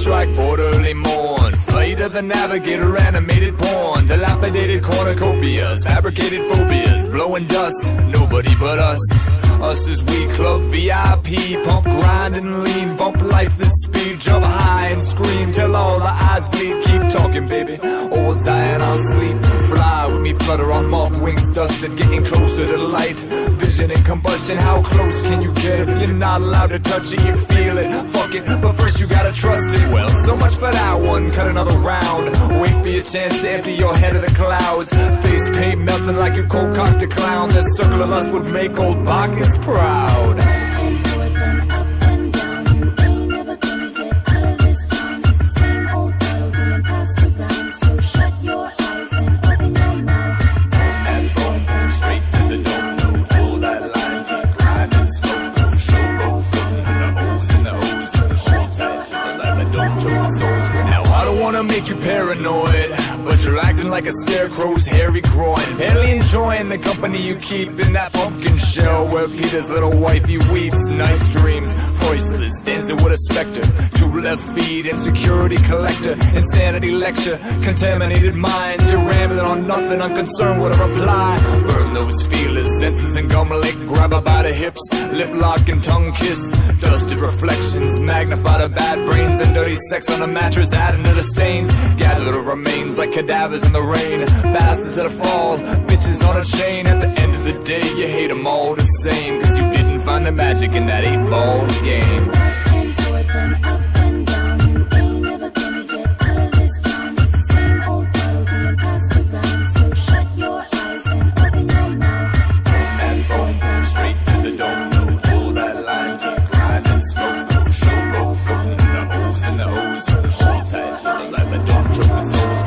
strike for early morn. Flight of the navigator, animated porn. Dilapidated cornucopias, fabricated phobias. Blowing dust, nobody but us. Us is we club VIP. Pump, grind and lean. Bump life is speed. Jump high and scream till all the eyes bleed. Keep talking, baby, or we'll die in our sleep. Fly with me, flutter on moth wings, dusted, getting closer to light. Vision and combustion, how close can you get? If you're not allowed to touch it, you feel it. Fuck it, but first you gotta trust it. Well, so much for that one, cut another round. Wait for your chance to empty your head of the clouds. Face paint melting like a cold cocked a clown. This circle of us would make old pockets proud. Make you paranoid, but you're acting like a scarecrow's hairy groin. Barely enjoying the company you keep in that pumpkin shell where Peter's little wifey weeps. Nice dreams, voiceless, dancing with a specter. Two left feet, insecurity collector. Insanity lecture, contaminated minds. You're rambling on nothing, unconcerned with a reply. Burn those feelers, senses and gum lick. Grab her by the hips, lip lock and tongue kiss. Dusted reflections, magnify the bad brains. And dirty sex on the mattress, adding to the stains. Gather the remains like cadavers in the rain. Bastards that fall, bitches on a chain. At the end of the day, you hate them all the same. Cause you didn't find the magic in that 8 balls game. Back and forth and up and down. You ain't never gonna get out of this town. It's the same old tale being passed around. So shut your eyes and open your mouth. Back and forth and straight to the dome. No pull that line, grind and smoke. No showboat, floating in the holes in the O's. Hold tight to the light, but don't choke the souls.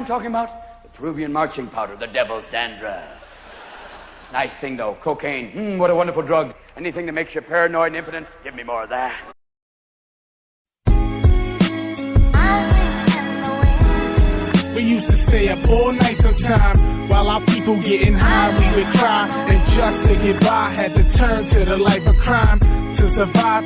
Talking about? The Peruvian marching powder, the devil's dandruff. It's a nice thing, though. Cocaine. What a wonderful drug. Anything that makes you paranoid and impotent, give me more of that. We used to stay up all night sometime while our people getting high. We would cry and just to get by. Had to turn to the life of crime to survive.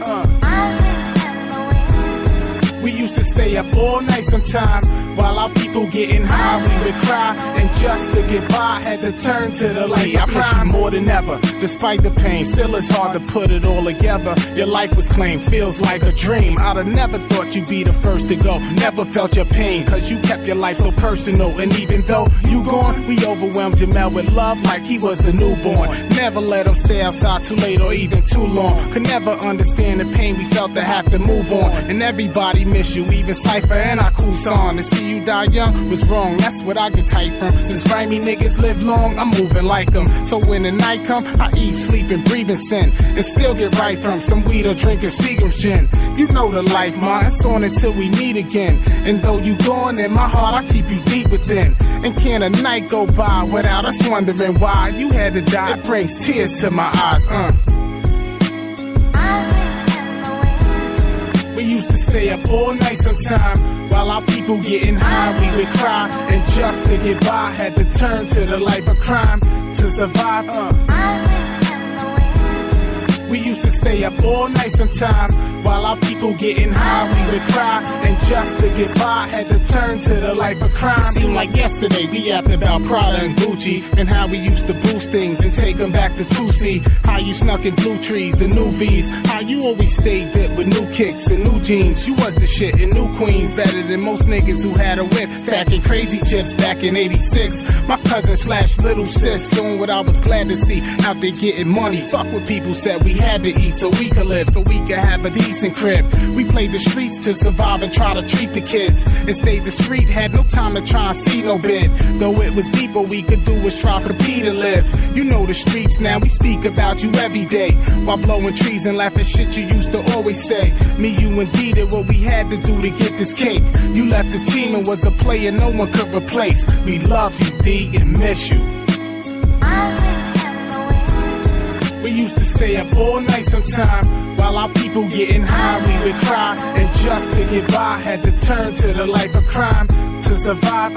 We used to stay up all night sometime while our people getting high. We would cry and just to get by. Had to turn to the life of crime. I miss you more than ever, despite the pain. Still it's hard to put it all together. Your life was claimed, feels like a dream. I'd have never thought you'd be the first to go. Never felt your pain, cause you kept your life so personal. And even though you gone, we overwhelmed Jamel with love like he was a newborn. Never let him stay outside too late or even too long. Could never understand the pain we felt to have to move on. And everybody miss you. Even Cypher and I cool song. To see you die young was wrong, that's what I get tight from. Since grimy niggas live long, I'm moving like them. So when the night come, I eat, sleep, and breathe and sin, and still get right from some weed or drinking Seagram's gin. You know the life, ma, it's on until we meet again. And though you gone in my heart, I keep you deep within. And can a night go by without us wondering why you had to die? It brings tears to my eyes, We used to stay up all night sometime, while our people getting high, we would cry. And just to get by, had to turn to the life of crime to survive, We used to stay up all night sometime, while our people getting high, we would cry. And just to get by, had to turn to the life of crime. Seemed like yesterday we yapped about Prada and Gucci, and how we used to boost things and take them back to 2C. How you snuck in blue trees and new V's. How you always stayed dipped with new kicks and new jeans. You was the shit in New Queens, better than most niggas who had a whip. Stacking crazy chips back in 86. My cousin / little sis doing what I was glad to see. Out there getting money, fuck what people said. We had to eat so we could live, so we could have a decent crib. We played the streets to survive and try to treat the kids, and stayed the street, had no time to try and see no bid. Though it was deep, all we could do was try to compete and live. You know the streets now, we speak about you every day, while blowing trees and laughing shit you used to always say. Me, you, and D did what we had to do to get this cake. You left the team and was a player no one could replace. We love you, D, and miss you. We used to stay up all night sometime, while our people getting high, we would cry. And just to get by, had to turn to the life of crime to survive,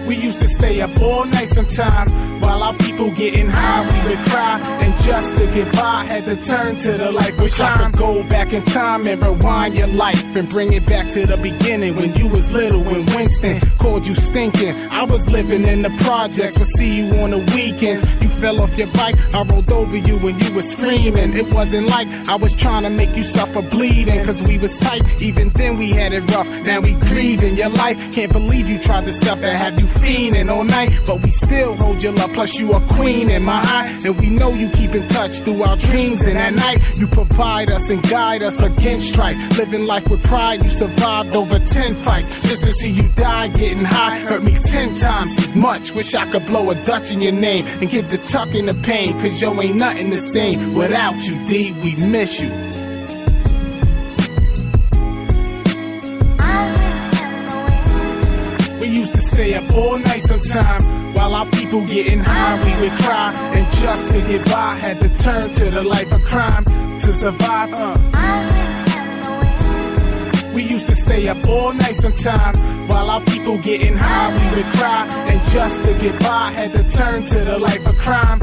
We used to stay up all night sometime, while our people getting high, we would cry. And just to get by, had to turn to the life of crime. Wish I could go back in time and rewind your life, and bring it back to the beginning when you was little and Winston called you stinking. I was living in the projects, would see you on the weekends. You fell off your bike, I rolled over you when you was screaming. It wasn't like I was trying to make you suffer bleeding, cause we was tight, even then we had it rough. Now we grieving your life, can't believe you tried the stuff that have you fiending all night. But we still hold your love, plus you a queen in my eye. And we know you keep in touch through our dreams, and at night you provide us and guide us against strife. Living life with pride, you survived over 10 fights. Just to see you die getting high hurt me 10 times as much. Wish I could blow a Dutch in your name and give the tuck in the pain, cause yo ain't nothing the same without you, D, we miss you. We used to stay up all night sometime, while our people getting high, we would cry. And just to get by, had to turn to the life of crime to survive, We used to stay up all night sometime, while our people getting high, we would cry. And just to get by, had to turn to the life of crime.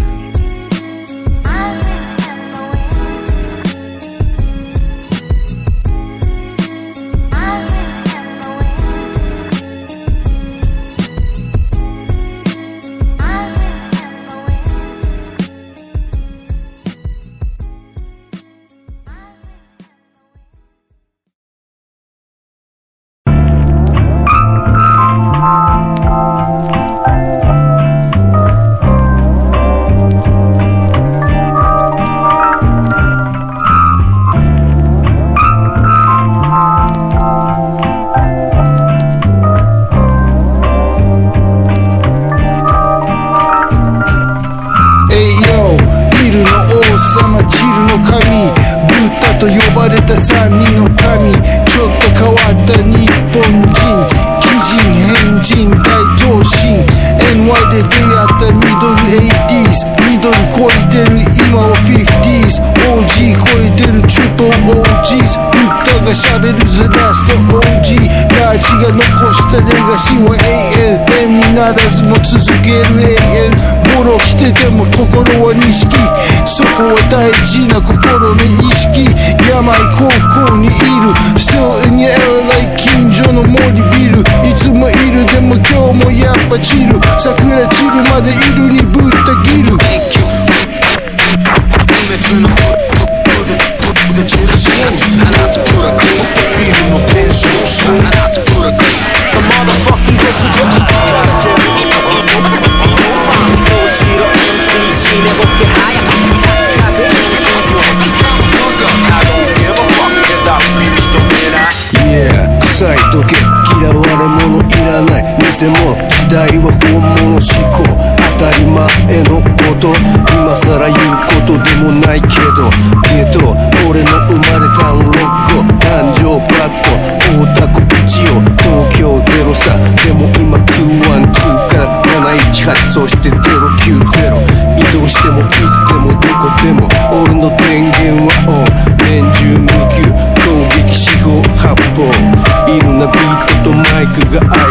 と呼ばれた3人の神、ちょっと変わった日本人、奇人変人大頭身、 NY で出会ったミドル 80s、 ミドル超えてる今は 50s、 OG 超えてるチュート OGs、 ブッダが喋る The Last OG、 ラーチが残したレガシーは永遠、変にならずも続ける永遠、ボロ来てても心は錦、そこは大事な心の意識、病高校にいる Still in your air like 近所の森ビル、いつもいるでも今日もやっぱチル、桜散るまでいるにぶった切る、不滅の腕散るしあなたプラクビルのテンションあなたプラク The motherfucking bitch just MC 死ねぼけ早くサッカーでキスを I don't give a fuck get up 偽物時代は本物思考当たり前のこと今更言うことでもないけど俺の生まれたんロック誕生フラット大田区一応東京03でも今212から718そして090移動してもいつでもどこでも俺の電源はオン年中無休攻撃四方八方いろんなビートとマイクがあ